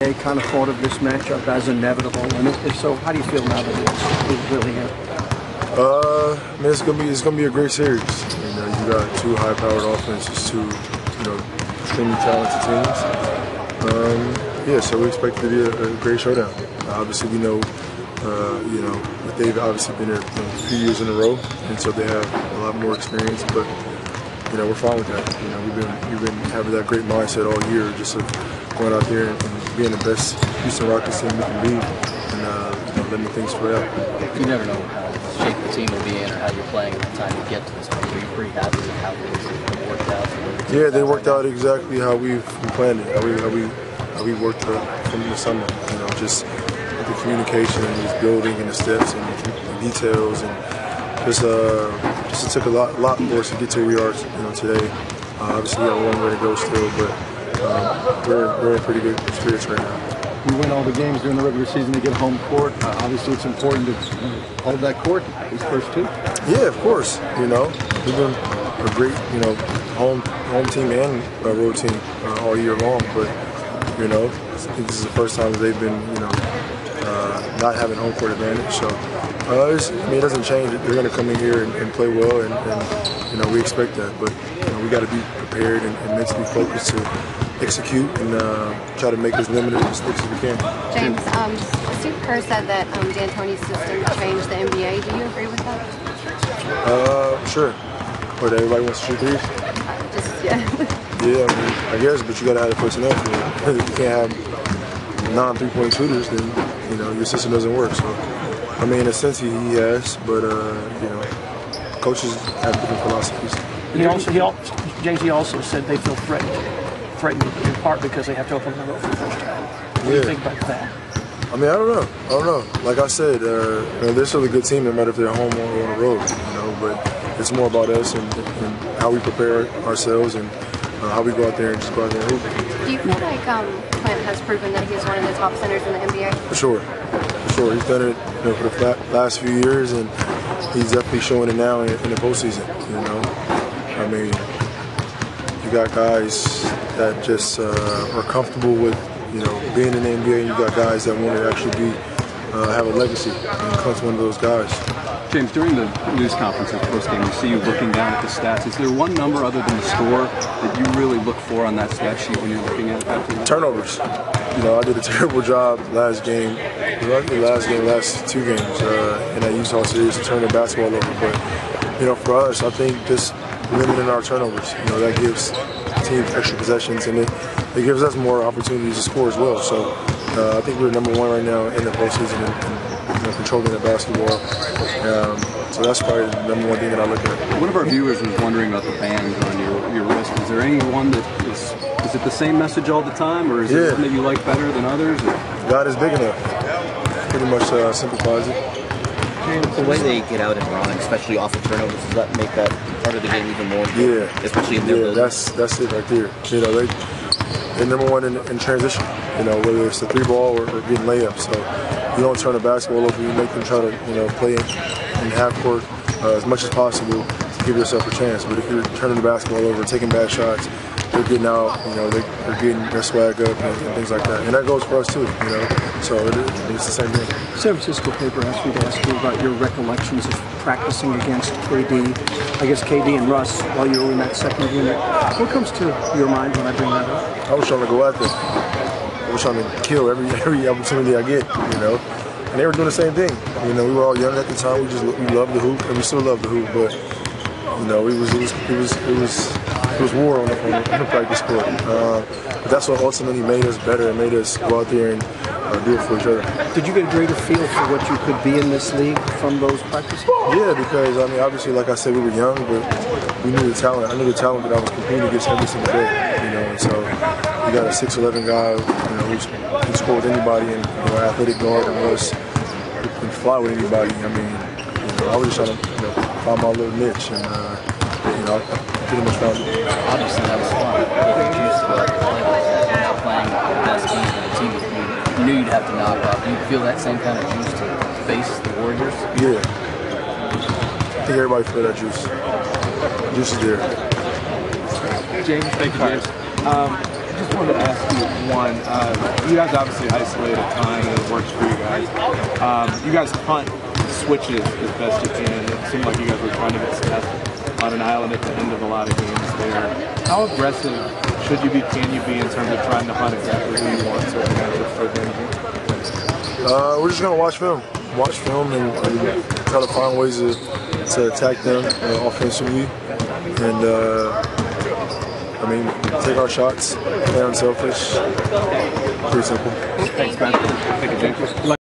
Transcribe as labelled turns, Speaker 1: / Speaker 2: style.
Speaker 1: They kind of thought of this matchup as inevitable, and if so, how do you feel now that it's really here?
Speaker 2: I mean, it's gonna be a great series. You got two high-powered offenses, two extremely talented teams. Yeah, so we expect it to be a great showdown. Obviously, we know that they've obviously been here a few years in a row, and so they have a lot more experience. But we're fine with that. We've been having that great mindset all year, just of going out there and being the best Houston Rockets team we can be, and letting things play out.
Speaker 3: You never know how shape the team will be in or how you're playing at the time you get to this point. Are you pretty happy with how things have worked out?
Speaker 2: Yeah, they worked out exactly how we planned it, how we worked from the summer. Just with the communication and just building and the steps and the details, and just it took a lot for us to get to where we are today. Obviously, we have a long way to go still, but we're in pretty good spirits right now.
Speaker 1: You win all the games during the regular season to get home court. Obviously, it's important to hold that court these first two.
Speaker 2: Yeah, of course. We've been a great home team and a road team all year long. But I think this is the first time that they've been not having home court advantage. So it doesn't change. They're going to come in here and play well, and we expect that. But we got to be prepared and mentally focused to execute and try to make as limited mistakes as we can.
Speaker 4: James, Steve Kerr said that D'Antoni's system changed the NBA. Do you agree with that?
Speaker 2: Sure. But everybody wants to shoot threes? Yeah, I guess, but you got to have the personnel for it. If you can't have non-3-point shooters, then your system doesn't work. So, in a sense, he has, but coaches have different philosophies.
Speaker 5: He also said they feel threatened in part because they have to open the road for the first time. What do you think about that?
Speaker 2: I don't know. Like I said, they're still a good team no matter if they're home or on the road. But it's more about us and how we prepare ourselves and how we go out there and just go out there and hoop.
Speaker 4: Do you feel like Clint has proven that he's one of the top centers in the NBA?
Speaker 2: For sure. He's done it for the last few years, and he's definitely showing it now in the postseason. You got guys that just are comfortable with being in the NBA, and you got guys that want to actually have a legacy, and Clint's one of those guys.
Speaker 6: James, during the news conference at the postgame, we see you looking down at the stats. Is there one number other than the score that you really look for on that stat sheet when you're looking at that?
Speaker 2: Turnovers. I did a terrible job last two games in that Utah series to turn the basketball over. But for us, I think just limiting our turnovers, that gives teams extra possessions, and it gives us more opportunities to score as well. So I think we're number one right now in the postseason and controlling the basketball. So that's probably the number one thing that I look at.
Speaker 6: One of our viewers was wondering about the band on your wrist. Is there any one that is it the same message all the time, or is it one that you like better than others? Or?
Speaker 2: God is big enough. Pretty much simplifies it.
Speaker 3: The way they get out and run, especially off of turnovers, does that make that part of the game even more important?
Speaker 2: Yeah.
Speaker 3: Especially in their building?
Speaker 2: That's it right there. They're number one in transition, whether it's the three ball or getting layups. So you don't turn the basketball over, you make them try to play in half court as much as possible to give yourself a chance. But if you're turning the basketball over, taking bad shots, they're getting out, they're getting their swag up and things like that. And that goes for us too, So it's the same thing.
Speaker 1: San Francisco paper asked me to ask you about your recollections of practicing against KD. I guess KD and Russ while you were in that second unit. What comes to your mind when I bring that up?
Speaker 2: I was trying to go after them. I was trying to kill every opportunity I get, And they were doing the same thing. We were all young at the time. We loved the hoop, and we still love the hoop. But it was war on the practice court. But that's what ultimately made us better and made us go out there and do it for each other.
Speaker 1: Did you get a greater feel for what you could be in this league from those practices?
Speaker 2: Yeah, because obviously, like I said, we were young, but we knew the talent. I knew the talent that I was competing against every single day. And so you got a 6'11" guy, who can score with anybody, and athletic guard and Russ who can fly with anybody. I was just trying to find my little niche, and I pretty much found it.
Speaker 3: Obviously, that was fun. Juice to playing the best teams in the team with you. You knew you'd have to knock off. Do you feel that same kind of juice to face the Warriors?
Speaker 2: Yeah. I think everybody feel that juice. Juice is there.
Speaker 6: James, thank you, James.
Speaker 7: just wanted to ask you one. You guys obviously isolate a ton and it works for you guys. You guys hunt switches as best you can. It seemed like you guys were trying to get stats on an island at the end of a lot of games there. How aggressive should you be, can you be in terms of trying to hunt exactly who you want so you guys for things?
Speaker 2: We're just going to watch film and try to find ways to attack them offensively. And I mean, take our shots, play unselfish. Pretty simple.
Speaker 6: Thanks, man. Thank you, James.